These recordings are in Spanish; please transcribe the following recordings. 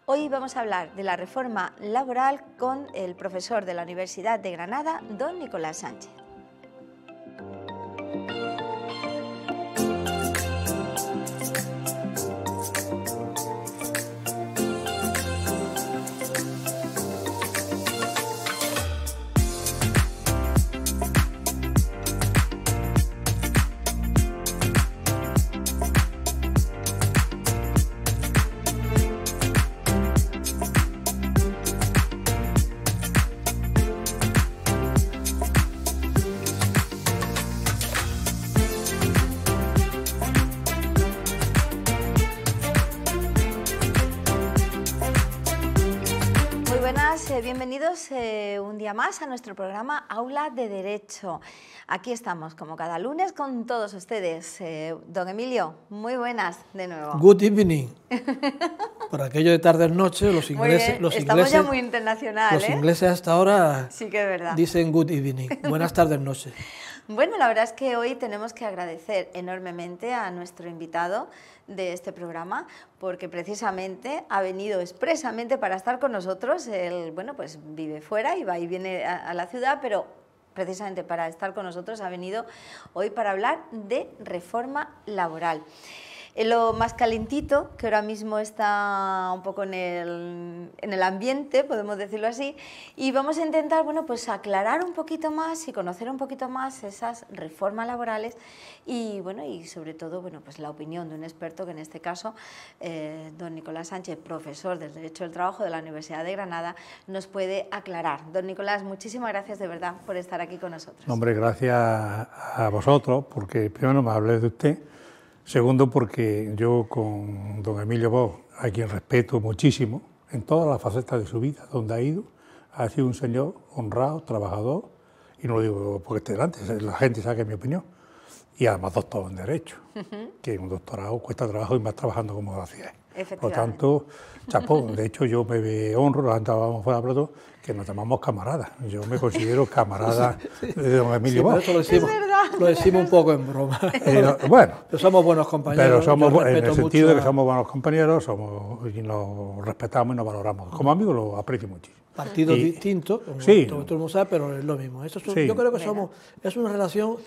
Hoy vamos a hablar de la reforma laboral con el profesor de la Universidad de Granada, don Nicolás Sánchez. Bienvenidos un día más a nuestro programa Aula de Derecho. Aquí estamos como cada lunes con todos ustedes. Don Emilio, muy buenas de nuevo. Good evening. Por aquello de tardes noches, los ingleses... Estamos ya muy internacional, Los ingleses hasta ahora sí que es verdad. Dicen good evening, buenas tardes noches. Bueno, la verdad es que hoy tenemos que agradecer enormemente a nuestro invitado de este programa, porque precisamente ha venido expresamente para estar con nosotros. Él, bueno, pues vive fuera y va y viene a la ciudad, pero precisamente para estar con nosotros ha venido hoy para hablar de reforma laboral. Lo más calentito, que ahora mismo está un poco en el ambiente, podemos decirlo así, y vamos a intentar, bueno, pues aclarar un poquito más y conocer un poquito más esas reformas laborales y, bueno, y sobre todo, bueno, pues la opinión de un experto, que en este caso, don Nicolás Sánchez, profesor del Derecho del Trabajo de la Universidad de Granada, nos puede aclarar. Don Nicolás, muchísimas gracias de verdad por estar aquí con nosotros. Hombre, gracias a vosotros, porque primero me hablé de usted. Segundo, porque yo con don Emilio Bosch, a quien respeto muchísimo, en todas las facetas de su vida, donde ha ido, ha sido un señor honrado, trabajador, y no lo digo porque esté delante, la gente sabe que es mi opinión, y además doctor en Derecho, que un doctorado cuesta trabajo y más trabajando como lo hacía. Por lo tanto, chapó, de hecho yo me honro, nos andábamos fuera de plato, que nos llamamos camaradas. Yo me considero camarada de don Emilio Bosch. Lo decimos un poco en broma. Bueno, pero somos buenos compañeros. Pero somos, en el sentido de que somos buenos compañeros, y nos respetamos y nos valoramos. Como amigos lo aprecio muchísimo. Partidos distintos, como sí, todo el mundo sabe, pero es lo mismo. Eso es, sí. Yo creo que es una relación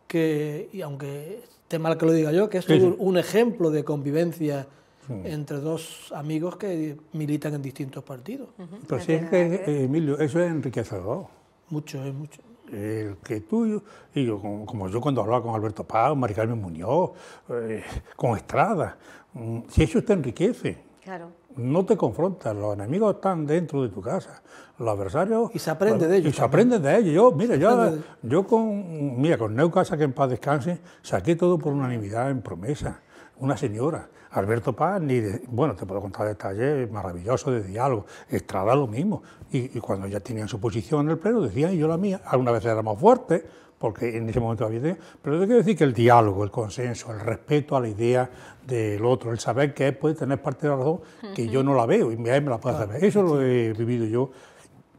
que, y aunque esté mal que lo diga yo, que es un ejemplo de convivencia entre dos amigos que militan en distintos partidos. Pero sí es que, Emilio, eso es enriquecedor. Mucho, es mucho. El que tú y yo, como yo cuando hablaba con Alberto Paz, Mari Carmen Muñoz, con Estrada, si eso te enriquece, claro, no te confrontas, los enemigos están dentro de tu casa, los adversarios... Y se aprende de ellos. Y se aprende de ellos. Yo con Neu Casa, que en paz descanse, saqué todo por unanimidad en Promesa, una señora. Alberto Paz, bueno, te puedo contar detalles maravillosos de diálogo. Estrada lo mismo. Y cuando ya tenían su posición en el pleno, decían, y yo la mía. Algunas veces éramos fuertes, porque en ese momento había idea. Pero yo quiero decir que el diálogo, el consenso, el respeto a la idea del otro, el saber que él puede tener parte de la razón, que yo no la veo, y él me la puede saber. Eso lo he vivido yo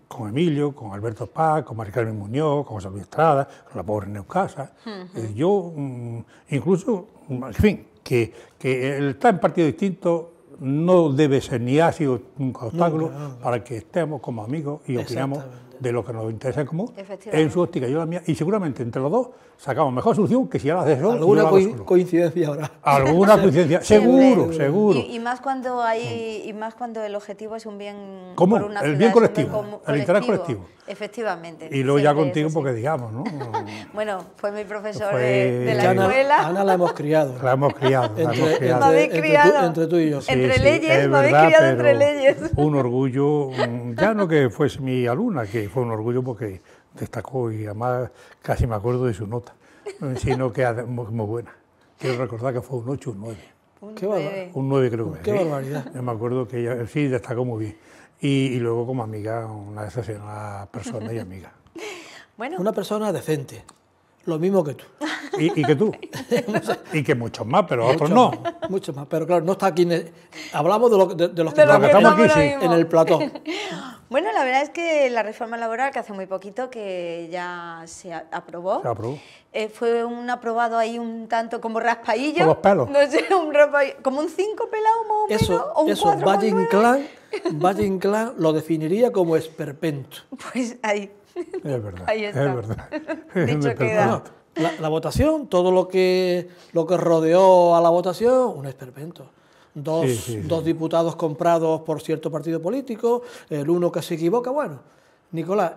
con Emilio, con Alberto Paz, con Mari Carmen Muñoz, con José Luis Estrada, con la pobre Neu Casa. Yo, incluso, en fin, que el estar en partidos distintos no debe ser ni ha sido un obstáculo para que estemos como amigos y opinamos de lo que nos interesa en común, en su óptica y yo la mía, y seguramente entre los dos sacamos mejor solución que si ahora haces eso. ¿Alguna coincidencia habrá? Alguna coincidencia, seguro. Y más cuando y más cuando el objetivo es un bien común, por una el bien colectivo, el interés colectivo. Efectivamente. Y luego ya contigo, porque digamos, ¿no? Bueno, fue mi profesor de la escuela. Ana la hemos criado. La hemos criado. Entre tú y yo. Entre leyes, me habéis criado entre leyes. Un orgullo, ya no que fuese mi alumna, que fue un orgullo porque destacó y además casi me acuerdo de su nota, sino que muy buena. Quiero recordar que fue un 8 o un 9. Un 9 creo que Qué barbaridad. Yo me acuerdo que ella sí destacó muy bien. Y luego como amiga, una excepcional persona y amiga. Bueno. Una persona decente, lo mismo que tú. Y que tú. Y que muchos más, pero otros no. Muchos más, pero claro, no está aquí. Hablamos de los que estamos aquí, sí. En el platón. Bueno, la verdad es que la reforma laboral, que hace muy poquito que ya se aprobó. Se aprobó. Fue un aprobado ahí un tanto como raspaillo. Con los pelos. No sé, un raspaillo, como un 5 pelado más o menos, o un 4 Valle Inclán Valle Inclán lo definiría como esperpento. Pues ahí. Es verdad, Ahí está. es verdad. Dicho queda. La votación, todo lo que rodeó a la votación, un esperpento. Dos diputados comprados por cierto partido político, el uno que se equivoca. Bueno, Nicolás,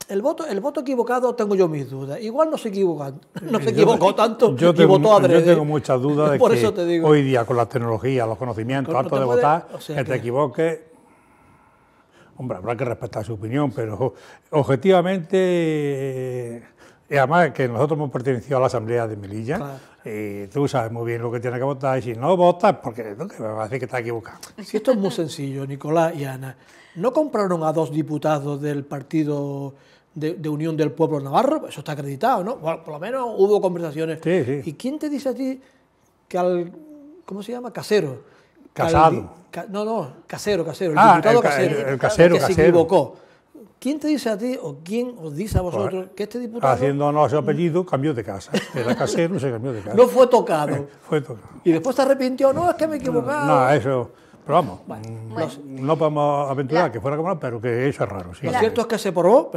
el voto equivocado tengo yo mis dudas. Igual no se equivocó tanto yo y votó adrede. Yo tengo muchas dudas de por que eso te digo, hoy día con la tecnología, los conocimientos, harto de votar, o sea, que te equivoques. Hombre, habrá que respetar su opinión, pero objetivamente, y además que nosotros hemos pertenecido a la Asamblea de Melilla, claro. Tú sabes muy bien lo que tienes que votar, y si no votas, porque ¿no? Que me va a decir que estás equivocado. Si esto es muy sencillo, Nicolás y Ana, ¿no compraron a 2 diputados del partido de Unión del Pueblo Navarro? Eso está acreditado, ¿no? Bueno, por lo menos hubo conversaciones. Sí, sí. ¿Y quién te dice a ti que al, ¿cómo se llama? Casero. Casado. Casero, el diputado Casero. El Casero, que se equivocó. ¿Quién te dice a ti o quién os dice a vosotros que este diputado... Haciendo honor a su apellido, cambió de casa. Era Casero y se cambió de casa. No fue tocado. Fue tocado. Y después se arrepintió, no, es que me he equivocado. No, eso... Pero vamos, no podemos aventurar que fuera como, pero que eso es raro. Sí. Lo cierto es que se aprobó,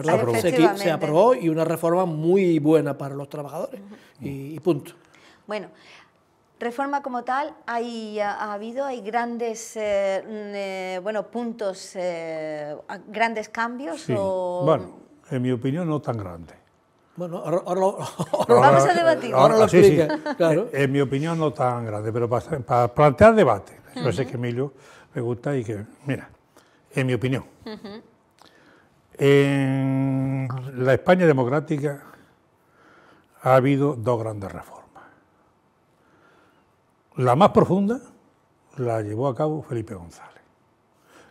se aprobó y una reforma muy buena para los trabajadores. Y punto. Bueno, reforma como tal, hay grandes puntos, grandes cambios. Sí. Bueno, en mi opinión no tan grandes. Bueno, vamos a debatir. Ahora lo explica. Sí. Claro. En mi opinión no tan grande, pero para plantear debate. Yo sé que Emilio me gusta y que, mira, en mi opinión, en la España democrática ha habido 2 grandes reformas. La más profunda la llevó a cabo Felipe González.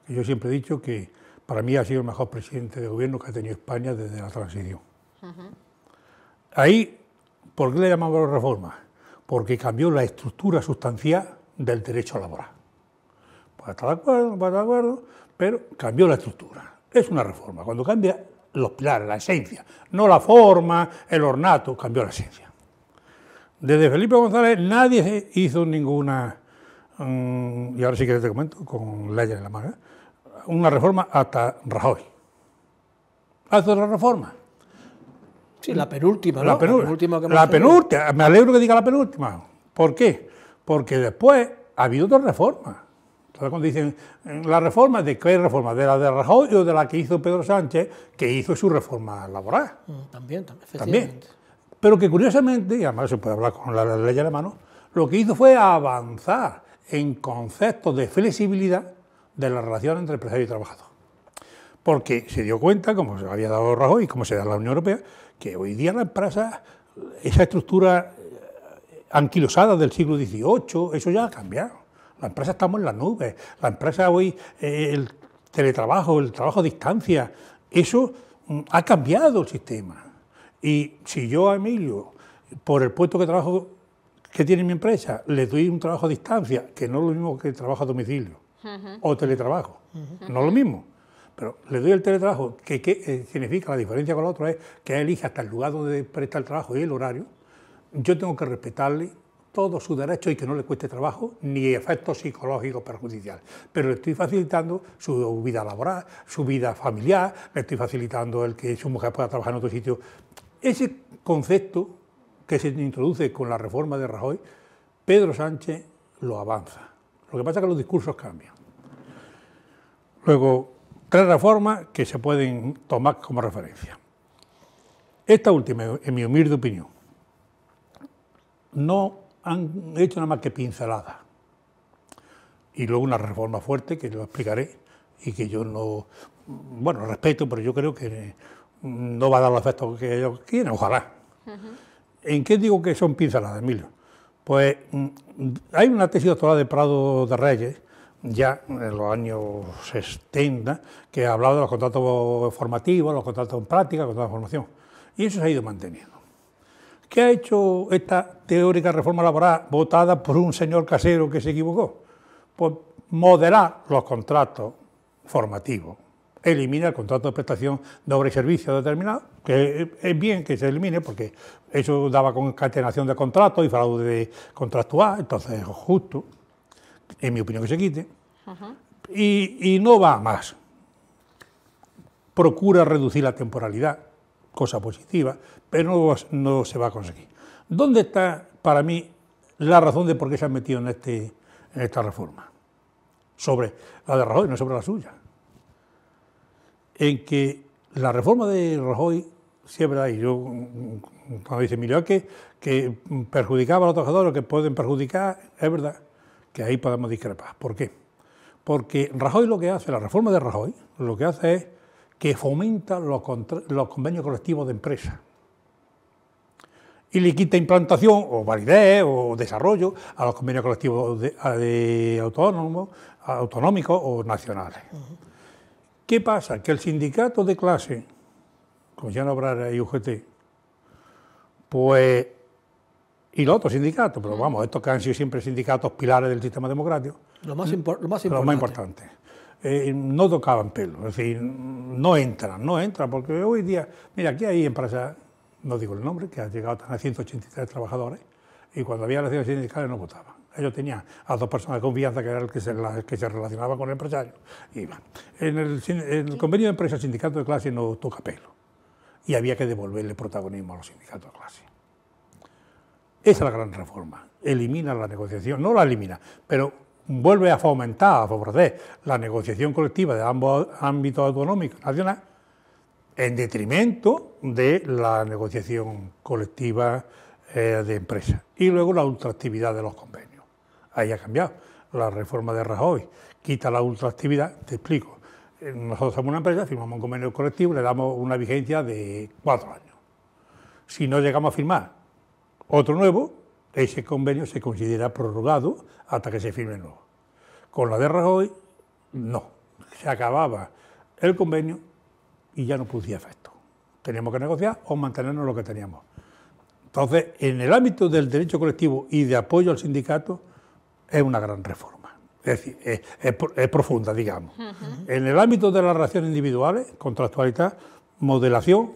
Yo siempre he dicho que para mí ha sido el mejor presidente de gobierno que ha tenido España desde la transición. Ahí, ¿por qué le llamamos reforma? Porque cambió la estructura sustancial del derecho laboral. Pues está de acuerdo, no está de acuerdo, pero cambió la estructura. Es una reforma. Cuando cambia los pilares, la esencia, no la forma, el ornato, cambió la esencia. Desde Felipe González nadie hizo ninguna, y ahora sí que te comento, con leyes en la mano, una reforma hasta Rajoy. ¿Hace otra reforma? Sí, la penúltima, ¿no? La penúltima, me alegro que diga la penúltima. ¿Por qué? Porque después ha habido otras reformas. Entonces, cuando dicen la reforma, ¿de qué reforma? ¿De la de Rajoy o de la que hizo Pedro Sánchez, que hizo su reforma laboral? También, efectivamente. Pero que curiosamente, y además se puede hablar con la ley en la mano, lo que hizo fue avanzar en conceptos de flexibilidad de la relación entre empresario y trabajador. Porque se dio cuenta, como se había dado Rajoy y como se da en la Unión Europea, que hoy día la empresa, esa estructura anquilosada del siglo XVIII, eso ya ha cambiado. La empresa estamos en las nubes, la empresa hoy, el teletrabajo, el trabajo a distancia, eso ha cambiado el sistema. Y si yo a Emilio, por el puesto que trabajo que tiene mi empresa, le doy un trabajo a distancia, que no es lo mismo que trabajo a domicilio, o teletrabajo, no es lo mismo, pero le doy el teletrabajo, que significa la diferencia con el otro es que él elige hasta el lugar donde presta el trabajo y el horario, yo tengo que respetarle todos sus derechos y que no le cueste trabajo ni efectos psicológicos perjudiciales. Pero le estoy facilitando su vida laboral, su vida familiar, le estoy facilitando el que su mujer pueda trabajar en otro sitio. Ese concepto que se introduce con la reforma de Rajoy, Pedro Sánchez lo avanza. Lo que pasa es que los discursos cambian. Luego, 3 reformas que se pueden tomar como referencia. Esta última, en mi humilde opinión, no han hecho nada más que pinceladas. Y luego una reforma fuerte, que lo explicaré, y que yo no, bueno, respeto, pero yo creo que no va a dar los efectos que ellos quieren, ojalá. ¿En qué digo que son pinceladas, Emilio? Pues hay una tesis doctoral de Prado de Reyes, ya en los años 70, que ha hablado de los contratos formativos, los contratos en práctica, los contratos de formación, y eso se ha ido manteniendo. ¿Qué ha hecho esta teórica reforma laboral votada por un señor Casero que se equivocó? Pues moderar los contratos formativos. Elimina el contrato de prestación de obra y servicio determinado, que es bien que se elimine porque eso daba concatenación de contratos y fraude contractual, entonces es justo, en mi opinión, que se quite. y no va a más. Procura reducir la temporalidad, cosa positiva, pero no se va a conseguir. ¿Dónde está, para mí, la razón de por qué se han metido en esta reforma? Sobre la de Rajoy, no sobre la suya. En que la reforma de Rajoy, sí es verdad, y yo, cuando dice Emilio, que perjudicaba a los trabajadores, que pueden perjudicar, es verdad que ahí podemos discrepar. ¿Por qué? Porque Rajoy lo que hace, la reforma de Rajoy, lo que hace es que fomenta los convenios colectivos de empresa y le quita implantación o validez o desarrollo a los convenios colectivos de autonómicos o nacionales. ¿Qué pasa? Que el sindicato de clase, Comisión Obrera y UGT, pues, y los otros sindicatos, pero vamos, estos que han sido siempre sindicatos pilares del sistema democrático, lo más importante. No tocaban pelo, es decir, no entran, porque hoy día, mira, aquí hay empresas, no digo el nombre, que han llegado a 183 trabajadores, y cuando había elecciones sindicales no votaban. Ellos tenían a 2 personas de confianza que eran las que se relacionaban con el empresario. Y bueno, en el convenio de empresa, el sindicato de clase no toca pelo, y había que devolverle protagonismo a los sindicatos de clase. Esa es la gran reforma, elimina la negociación, no la elimina, pero vuelve a fomentar, a favorecer la negociación colectiva de ambos ámbitos autonómicos nacionales en detrimento de la negociación colectiva de empresas. Y luego la ultraactividad de los convenios. Ahí ha cambiado. La reforma de Rajoy quita la ultraactividad, te explico. Nosotros somos una empresa, firmamos un convenio colectivo, le damos una vigencia de 4 años. Si no llegamos a firmar otro nuevo, ese convenio se considera prorrogado hasta que se firme el nuevo. Con la de Rajoy, no. Se acababa el convenio y ya no producía efecto. Teníamos que negociar o mantenernos lo que teníamos. Entonces, en el ámbito del derecho colectivo y de apoyo al sindicato, es una gran reforma. Es decir, es profunda, digamos. En el ámbito de las relaciones individuales, contractualidad, modelación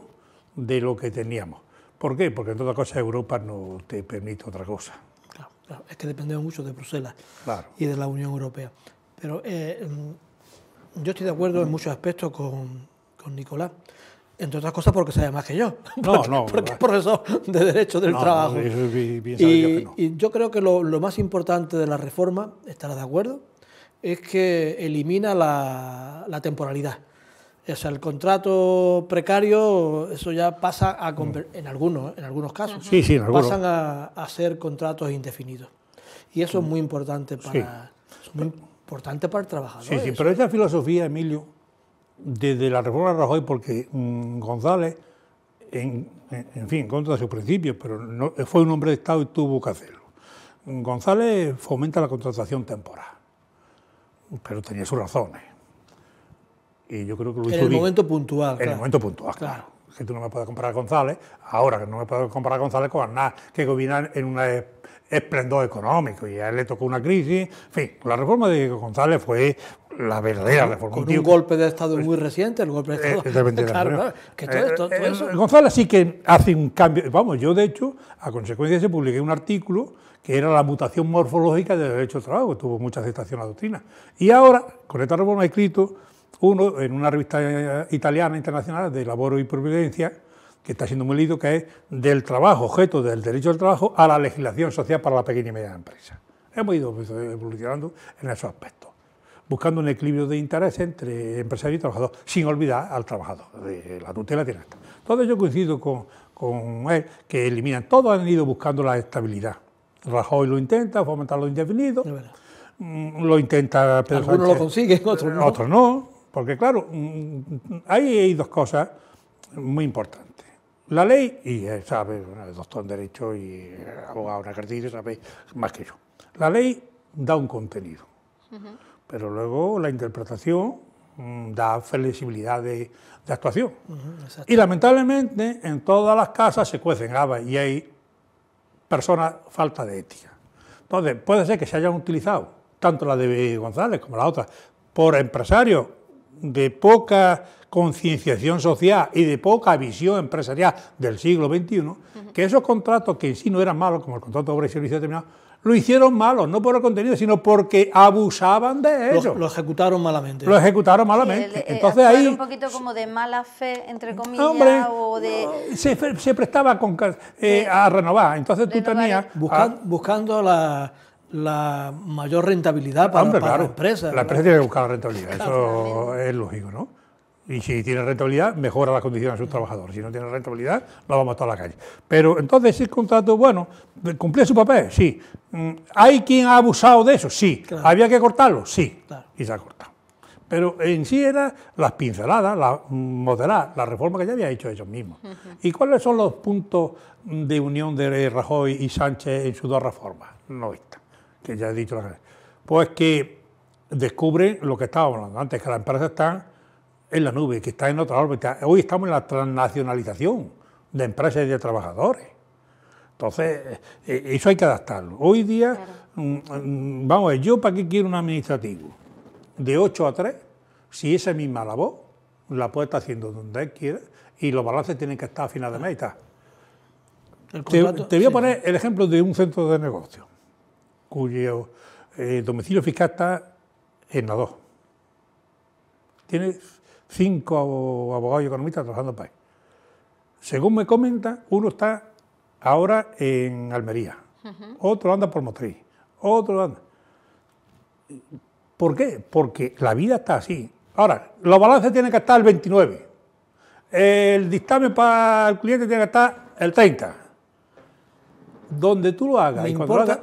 de lo que teníamos. ¿Por qué? Porque en todas cosas Europa no te permite otra cosa. Claro, es que dependemos mucho de Bruselas y de la Unión Europea. Pero yo estoy de acuerdo en muchos aspectos con Nicolás, entre otras cosas porque sabe más que yo, porque es profesor de Derecho del Trabajo. Y yo creo que lo más importante de la reforma, estarás de acuerdo, es que elimina la temporalidad. O sea, el contrato precario, eso ya pasa a en algunos casos, pasan a ser contratos indefinidos. Y eso es muy importante para el trabajador. Sí, pero esa filosofía, Emilio, desde la reforma de Rajoy, porque González, en fin, en contra de sus principios, pero no, fue un hombre de Estado y tuvo que hacerlo. González fomenta la contratación temporal, pero tenía sus razones. Y yo creo que lo hizo bien. En el momento puntual. En el momento puntual, claro. Que tú no me puedes comparar a González, ahora que no me puedes comparar a González con Aznar, que gobierna en un esplendor económico, y a él le tocó una crisis. En fin, la reforma de González fue la verdadera reforma. Con un golpe de Estado muy reciente, el golpe de Estado. Claro, que todo eso. González sí que hace un cambio. Vamos, yo de hecho, a consecuencia de eso, publiqué un artículo que era la mutación morfológica del derecho al trabajo, que tuvo mucha aceptación a la doctrina. Y ahora, con esta reforma, he escrito uno en una revista italiana internacional de Laboro y Providencia, que está siendo muy leído, que es del trabajo, objeto del derecho al trabajo, a la legislación social para la pequeña y mediana empresa. Hemos ido evolucionando en esos aspectos, buscando un equilibrio de interés entre empresario y trabajador, sin olvidar al trabajador, la tutela tiene esta. Entonces yo coincido con él, que eliminan, todos han ido buscando la estabilidad. Rajoy lo intenta, fomentar lo indefinido, lo intenta Pedro Sánchez. Algunos lo consiguen, otros no. Otros no. Porque, claro, ahí hay dos cosas muy importantes. La ley, y él sabe, es doctor en Derecho y abogado en ejercicio, sabe más que yo. La ley da un contenido, pero luego la interpretación da flexibilidad de actuación. Y lamentablemente en todas las casas se cuecen habas y hay personas falta de ética. Entonces, puede ser que se hayan utilizado tanto la de González como la otra por empresarios de poca concienciación social y de poca visión empresarial del siglo XXI, que esos contratos, que en sí no eran malos, como el contrato de obra y servicio determinado, lo hicieron malos, no por el contenido, sino porque abusaban de ellos. Lo ejecutaron malamente. Lo ejecutaron malamente. Sí, entonces ahí un poquito como de mala fe, entre comillas, hombre, o de... se prestaba a renovar. Entonces tú tenías... Buscando la mayor rentabilidad para la empresa. La empresa tiene que buscar la rentabilidad, eso es lógico, ¿no? Y si tiene rentabilidad, mejora las condiciones de sus trabajadores. Si no tiene rentabilidad, lo vamos a estar a la calle. Pero entonces, ese contrato, bueno, ¿cumplía su papel? Sí. ¿Hay quien ha abusado de eso? Sí. Claro. ¿Había que cortarlo? Sí. Claro. Y se ha cortado. Pero en sí eran las pinceladas, modelar, la reforma que ya había hecho ellos mismos. ¿Y cuáles son los puntos de unión de Rajoy y Sánchez en sus dos reformas? No esta, que ya he dicho. Pues que descubren lo que estábamos hablando antes, que las empresas están en la nube, que está en otra órbita. Hoy estamos en la transnacionalización de empresas y de trabajadores. Entonces, eso hay que adaptarlo. Hoy día, vamos a ver, ¿yo para qué quiero un administrativo? De 8 a 3, si esa misma labor la puede estar haciendo donde él quiera y los balances tienen que estar a final de mes y tal. Te voy a poner el ejemplo de un centro de negocio cuyo domicilio fiscal está en la 2. Tiene 5 abogados y economistas trabajando para él. Según me comentan, uno está ahora en Almería, otro anda por Motril, otro anda... ¿Por qué? Porque la vida está así. Ahora, los balances tienen que estar el 29, el dictamen para el cliente tiene que estar el 30. Donde tú lo hagas. Me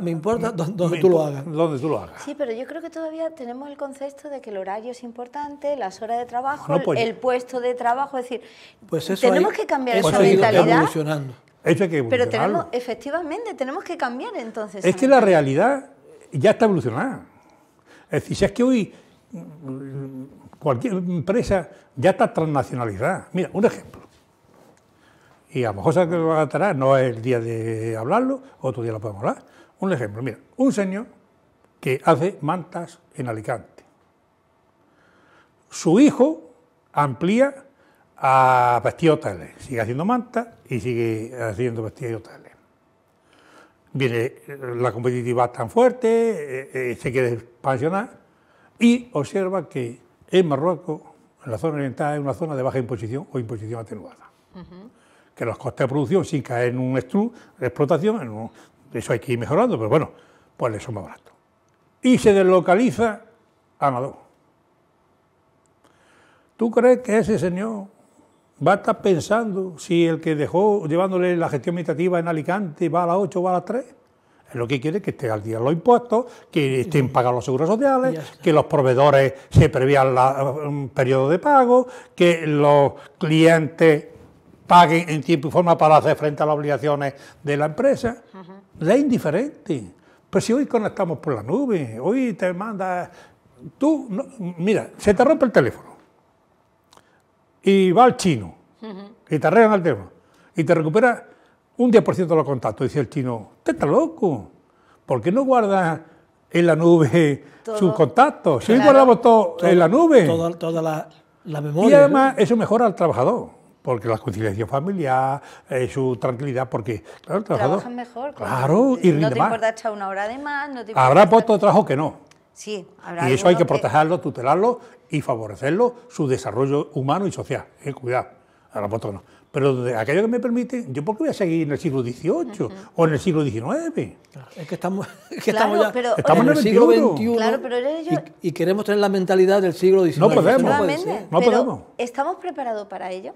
importa donde tú lo hagas. Donde tú lo hagas. Sí, pero yo creo que todavía tenemos el concepto de que el horario es importante, las horas de trabajo, el puesto de trabajo, es decir, tenemos que cambiar esa mentalidad. Evolucionando. Eso hay que evolucionarlo. Pero efectivamente, tenemos que cambiar entonces. Es que la realidad ya está evolucionada. Es decir, si es que hoy cualquier empresa ya está transnacionalizada. Mira, un ejemplo. Y a lo mejor que lo van a tratar, no es el día de hablarlo, otro día lo podemos hablar. Un ejemplo, mira, un señor que hace mantas en Alicante. Su hijo amplía a vestir hoteles, sigue haciendo mantas y sigue haciendo vestir hoteles. Viene la competitividad tan fuerte, se quiere expansionar y observa que en Marruecos, en la zona oriental, es una zona de baja imposición o imposición atenuada. Que los costes de producción, sin caer en un de explotación, eso hay que ir mejorando, pero bueno, pues le son más baratos. Y se deslocaliza a Nadó. ¿Tú crees que ese señor va a estar pensando si el que dejó llevándole la gestión administrativa en Alicante va a las 8 o va a las 3? Es lo que quiere que esté al día los impuestos, que estén pagados los seguros sociales, que los proveedores se prevean un periodo de pago, que los clientes paguen en tiempo y forma para hacer frente a las obligaciones de la empresa. Es indiferente. Pero si hoy conectamos por la nube, hoy te manda... Tú, no, mira, se te rompe el teléfono y va al chino y te arreglan el teléfono y te recupera un 10% de los contactos. Dice el chino, usted está loco, ¿por qué no guardas en la nube sus contactos? Si hoy guardamos todo en la nube. Toda la memoria. Y además eso mejora al trabajador. Porque la conciliación familiar, su tranquilidad, porque claro, el trabajador... Trabajan mejor. Claro, y rinde más. No te importa echar una hora de más, no te importa... Habrá puestos de trabajo que no. Sí, habrá. Y eso hay que protegerlo, tutelarlo y favorecerlo, su desarrollo humano y social. Cuidado, habrá puestos que no. Pero de aquello que me permite, ¿yo por qué voy a seguir en el siglo XVIII o en el siglo XIX? Claro, es que estamos en el siglo XXI. Claro, pero y queremos tener la mentalidad del siglo XIX. No podemos. No podemos. ¿Estamos preparados para ello?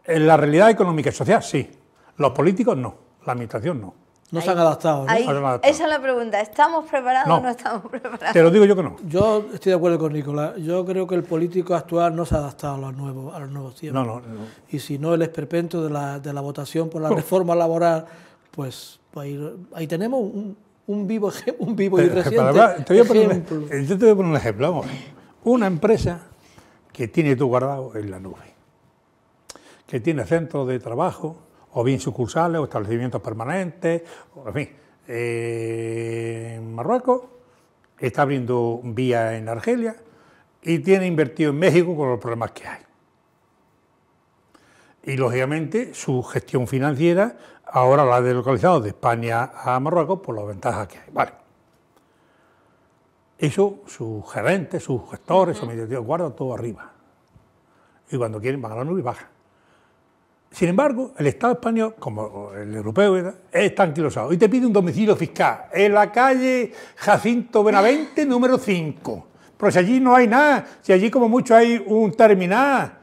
En la realidad económica y social, sí. Los políticos, no. La administración, no. No se han adaptado, ¿no? Esa es la pregunta. ¿Estamos preparados o no estamos preparados? Te lo digo yo que no. Yo estoy de acuerdo con Nicolás. Yo creo que el político actual no se ha adaptado a los nuevos tiempos. No. Y si no, el esperpento de la votación por la reforma laboral, pues ahí tenemos un vivo y reciente ejemplo. Yo te voy a poner un ejemplo. Vamos. Una empresa que tiene todo guardado en la nube, que tiene centros de trabajo, o bien sucursales, o establecimientos permanentes, en fin. En Marruecos, está abriendo vías en Argelia, y tiene invertido en México con los problemas que hay. Y, lógicamente, su gestión financiera ahora la ha deslocalizado de España a Marruecos por las ventajas que hay. Vale. Eso, sus gerentes, sus gestores, sus medios guardan todo arriba. Y cuando quieren van a la nube y bajan. Sin embargo, el Estado español, como el europeo, está anquilosado y te pide un domicilio fiscal en la calle Jacinto Benavente, número 5. Pero si allí no hay nada, si allí como mucho hay un terminal.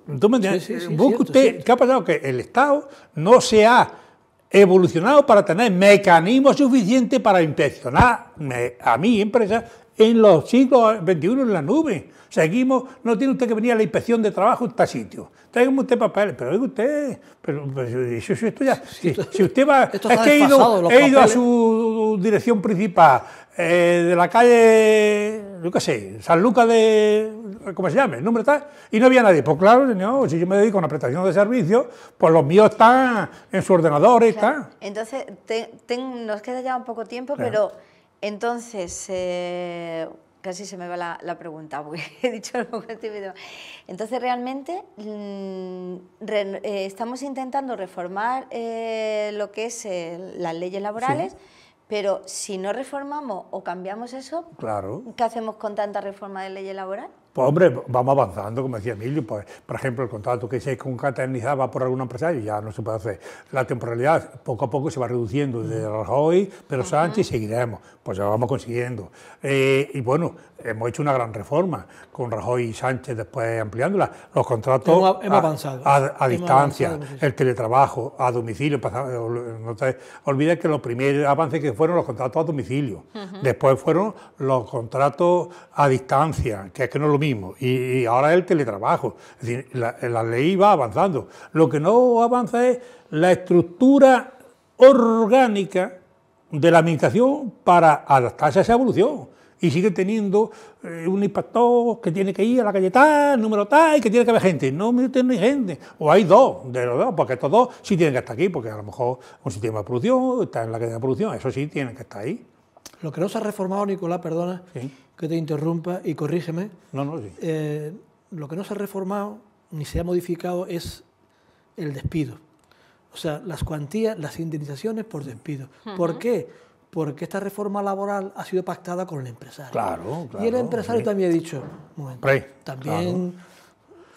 Entonces, sí, busca usted, ¿qué ha pasado? Que el Estado no se ha evolucionado para tener mecanismos suficientes para inspeccionar a mi empresa en los siglos XXI en la nube. Seguimos, no tiene usted que venir a la inspección de trabajo en tal sitio. Tráigame usted papeles, pero oiga usted, pero esto ya, si usted va, es que he ido a su dirección principal de la calle, yo qué sé, San Lucas de, ¿cómo se llama? El número tal, y no había nadie. Pues claro, señor, si yo me dedico a una prestación de servicios, pues los míos están en su ordenador y están. Entonces, nos queda ya un poco tiempo, pero entonces... Casi se me va la pregunta, porque he dicho algo que estoy viendo. Entonces, realmente estamos intentando reformar lo que es las leyes laborales, pero si no reformamos o cambiamos eso, ¿qué hacemos con tanta reforma de leyes laborales? Pues hombre, vamos avanzando, como decía Emilio, pues, por ejemplo, el contrato que se concaternizaba por algún empresario ya no se puede hacer. La temporalidad poco a poco se va reduciendo desde Rajoy, Pedro Sánchez y seguiremos, pues ya vamos consiguiendo. Y bueno, hemos hecho una gran reforma con Rajoy y Sánchez después ampliándola. Los contratos hemos avanzado, a distancia, el teletrabajo, a domicilio. No te olvides que los primeros avances que fueron los contratos a domicilio, después fueron los contratos a distancia, que es que no es lo mismo, y ahora el teletrabajo. Es decir, la ley va avanzando. Lo que no avanza es la estructura orgánica de la administración para adaptarse a esa evolución. Y sigue teniendo un inspector que tiene que ir a la calle tal, número tal, y que tiene que haber gente. No hay gente. O hay dos, de los dos, porque estos dos sí tienen que estar aquí, porque a lo mejor un sistema de producción está en la cadena de producción, eso sí tienen que estar ahí. Lo que no se ha reformado, Nicolás, perdona que te interrumpa y corrígeme. Lo que no se ha reformado ni se ha modificado es el despido. O sea, las cuantías, las indemnizaciones por despido. ¿Por qué? Porque esta reforma laboral ha sido pactada con el empresario. Claro. Y el empresario también ha dicho, un momento, también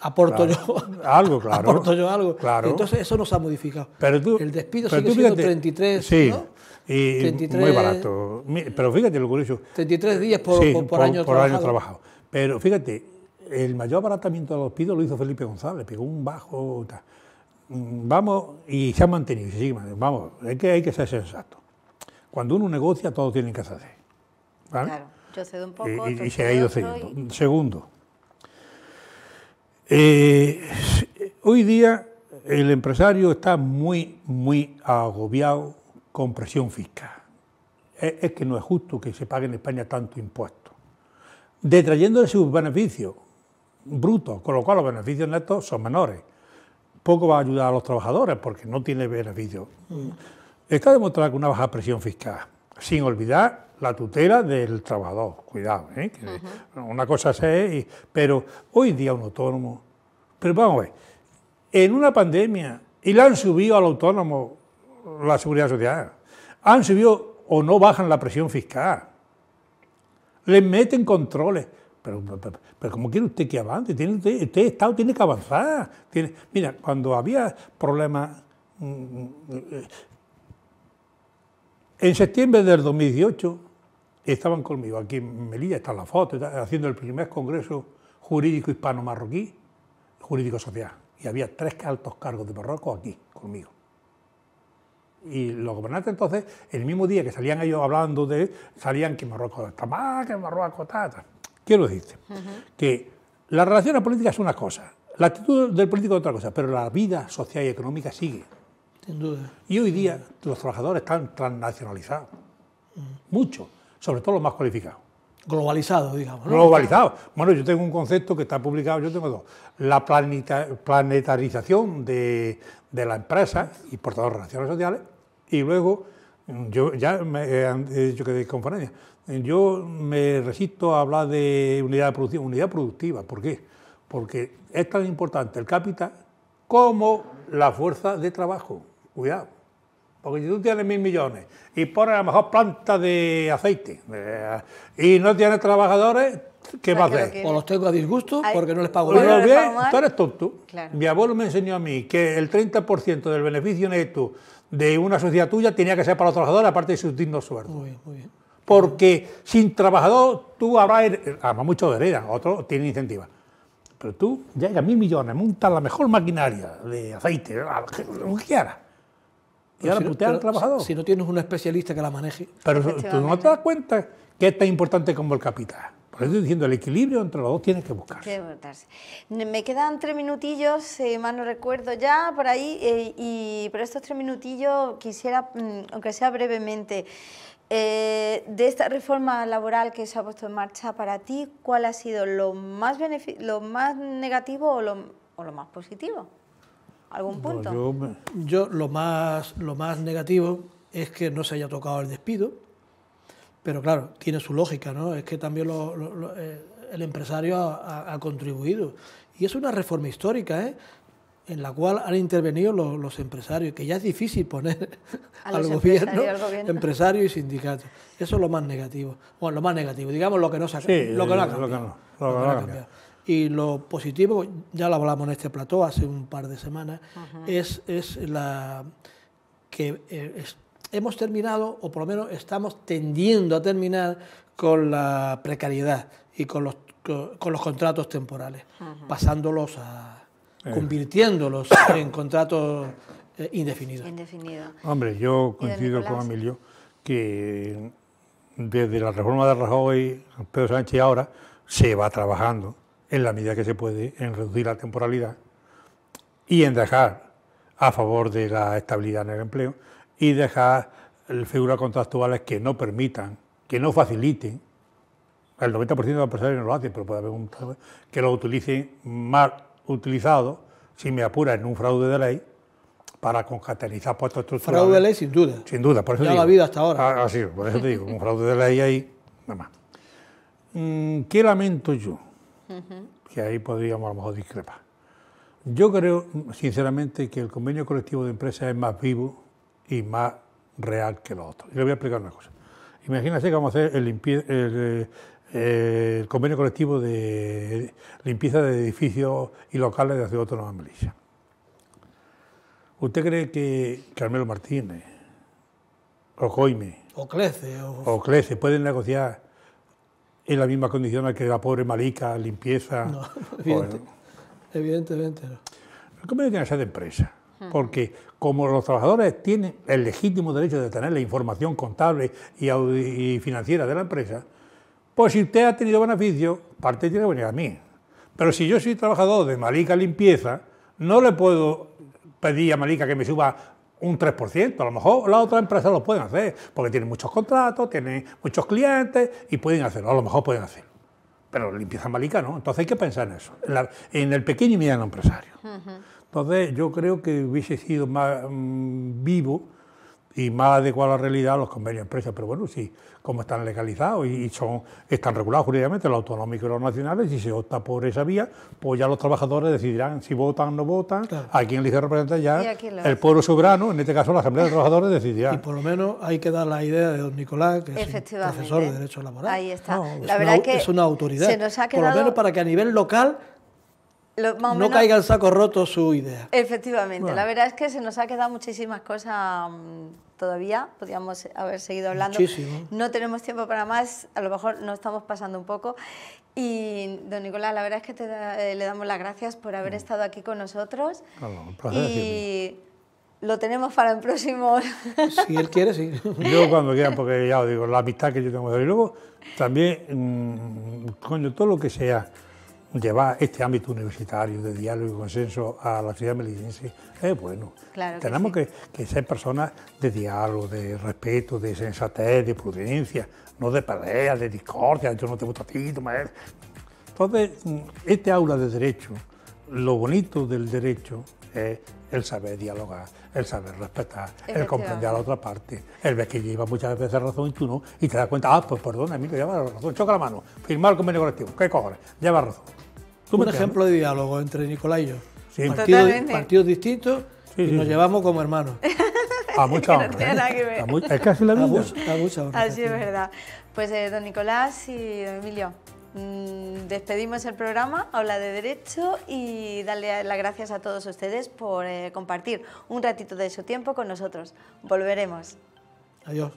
aporto yo algo. Claro. Entonces eso no se ha modificado. Pero el despido sigue siendo 33, ¿no? Y 33, muy barato. Pero fíjate lo curioso. 33 días por año trabajado. Pero fíjate, el mayor abaratamiento de los despidos lo hizo Felipe González, pegó un bajo. Tal. Vamos, y se ha mantenido, se sigue manteniendo. Vamos, hay que ser sensato. Cuando uno negocia, todo tiene que hacer. ¿Vale? Claro, yo cedo un poco. Y se ha ido cediendo. Segundo, hoy día el empresario está muy agobiado con presión fiscal. Es que no es justo que se pague en España tanto impuesto, detrayéndole sus beneficios brutos, con lo cual los beneficios netos son menores. Poco va a ayudar a los trabajadores porque no tiene beneficios. Está demostrado que una baja presión fiscal, sin olvidar la tutela del trabajador, cuidado, que una cosa es, pero hoy día un autónomo, pero vamos a ver, en una pandemia, y le han subido al autónomo la seguridad social, han subido o no bajan la presión fiscal, les meten controles, pero ¿cómo quiere usted que avance? Este Estado tiene que avanzar. Mira, cuando había problemas... En septiembre del 2018 estaban conmigo aquí en Melilla, está la foto, haciendo el primer congreso jurídico hispano-marroquí, jurídico social. Y había 3 altos cargos de Marruecos aquí conmigo. Y los gobernantes entonces, el mismo día que salían ellos hablando salían que Marruecos está mal, que Marruecos está... Quiero decirte que la relación política es una cosa, la actitud del político es otra cosa, pero la vida social y económica sigue. Sin duda. Y hoy día los trabajadores están transnacionalizados, mucho, sobre todo los más cualificados. Globalizados, digamos, ¿no? Globalizados. Bueno, yo tengo un concepto que está publicado, yo tengo 2. La planetarización de la empresa y por todas las relaciones sociales, y luego, yo ya me he dicho que de conferencia, yo me resisto a hablar de unidad productiva. ¿Por qué? Porque es tan importante el capital como la fuerza de trabajo. Cuidado. Porque si tú tienes 1.000 millones y pones a lo mejor plantas de aceite y no tienes trabajadores, ¿qué va a hacer? O los tengo a disgusto porque no les pago bien. bien. Tú eres tonto. Claro. Mi abuelo me enseñó a mí que el 30% del beneficio neto de una sociedad tuya tenía que ser para los trabajadores, aparte de sus dignos sueldos. Muy bien, muy bien. Porque sin trabajador tú habrás, además muchos heredan, otros tienen incentivas. Pero tú llegas a 1.000 millones, montas la mejor maquinaria de aceite, lo que quieras. Y ahora puteas al trabajador. Si no tienes un especialista que la maneje. Pero tú no te das cuenta que es tan importante como el capital. Por eso estoy diciendo, el equilibrio entre los dos tiene que buscarse. Me quedan 3 minutillos, más no recuerdo ya, por ahí, y por estos 3 minutillos quisiera, aunque sea brevemente, de esta reforma laboral que se ha puesto en marcha, para ti, ¿cuál ha sido lo más negativo o lo más positivo? ¿Algún punto? Yo lo más negativo es que no se haya tocado el despido, pero claro, tiene su lógica, ¿no? Es que también el empresario ha contribuido. Y es una reforma histórica, en la cual han intervenido los empresarios, que ya es difícil poner al gobierno, empresarios y sindicatos. Eso es lo más negativo. Bueno, lo más negativo, digamos lo que no se ha cambiado. Y lo positivo, ya lo hablamos en este plató hace un par de semanas, es que hemos terminado, o por lo menos estamos tendiendo a terminar con la precariedad y con los contratos temporales, pasándolos convirtiéndolos en contratos indefinidos. Hombre, yo coincido con Emilio que desde la reforma de Rajoy, Pedro Sánchez y ahora, se va trabajando en la medida que se puede en reducir la temporalidad y en dejar a favor de la estabilidad en el empleo y dejar figuras contractuales que no permitan, que no faciliten. El 90% de los empresarios no lo hacen, pero puede haber que lo utilicen mal utilizados, si me apura, en un fraude de ley para concatenizar puestos estructurales. Fraude de ley, sin duda. Sin duda, por eso ya digo. La vida hasta ahora. Así, por eso te digo, un fraude de ley ahí, nada más. ¿Qué lamento yo? Que ahí podríamos a lo mejor discrepar. Yo creo, sinceramente, que el convenio colectivo de empresas es más vivo y más real que los otros. Y le voy a explicar una cosa. Imagínense que vamos a hacer el convenio colectivo de limpieza de edificios y locales de la Ciudad Autónoma de Melilla. ¿Usted cree que Carmelo Martínez o Coime o Clece pueden negociar en las mismas condiciones que la pobre Malica, limpieza? No, evidentemente no. El convenio tiene que ser de empresa, porque como los trabajadores tienen el legítimo derecho de tener la información contable y financiera de la empresa, pues si usted ha tenido beneficio, parte tiene que venir a mí. Pero si yo soy trabajador de Malica Limpieza, no le puedo pedir a Malica que me suba un 3%, a lo mejor las otras empresas lo pueden hacer, porque tienen muchos contratos, tienen muchos clientes y pueden hacerlo, a lo mejor pueden hacerlo. Pero Limpieza Malica no, entonces hay que pensar en eso, en el pequeño y mediano empresario. Entonces yo creo que hubiese sido más vivo y más adecuado a la realidad los convenios de empresas, pero bueno, sí, como están legalizados y están regulados jurídicamente, los autonómicos y los nacionales, si se opta por esa vía, pues ya los trabajadores decidirán si votan o no votan, claro. A quién elige representar ya, el pueblo soberano, en este caso la Asamblea de Trabajadores decidirá. Y por lo menos hay que dar la idea de don Nicolás, que es profesor de Derecho Laboral. Ahí está. La verdad es que es una autoridad, se nos ha quedado... por lo menos para que a nivel local no caiga en saco roto su idea. Efectivamente, bueno. La verdad es que se nos ha quedado muchísimas cosas todavía, podríamos haber seguido hablando. Muchísimo. No tenemos tiempo para más, a lo mejor nos estamos pasando un poco. Y, don Nicolás, la verdad es que le damos las gracias por haber estado aquí con nosotros. Un placer, y lo tenemos para el próximo... Si él quiere, sí. Yo cuando quieran, porque ya os digo, la amistad que yo tengo de él. Y luego también, todo lo que sea llevar este ámbito universitario de diálogo y consenso a la ciudad melillense es bueno. Claro que tenemos sí. que ser personas de diálogo, de respeto, de sensatez, de prudencia, no de peleas, de discordia, yo no te gusto a ti, tú me... Entonces, este aula de derecho, lo bonito del derecho es el saber dialogar, el saber respetar, el comprender a la otra parte, el ver que lleva muchas veces razón y tú no, y te das cuenta, pues perdona, amigo, lleva razón, choca la mano, firmar el convenio colectivo, ¿qué cojones? Lleva razón. Un ejemplo de diálogo entre Nicolás y yo. Sí. Partidos distintos y nos llevamos como hermanos. A mucha honra. Es casi la vida. A mucha honra. Así es verdad. Pues don Nicolás y don Emilio, despedimos el programa Habla de Derecho y darle las gracias a todos ustedes por compartir un ratito de su tiempo con nosotros. Volveremos. Adiós.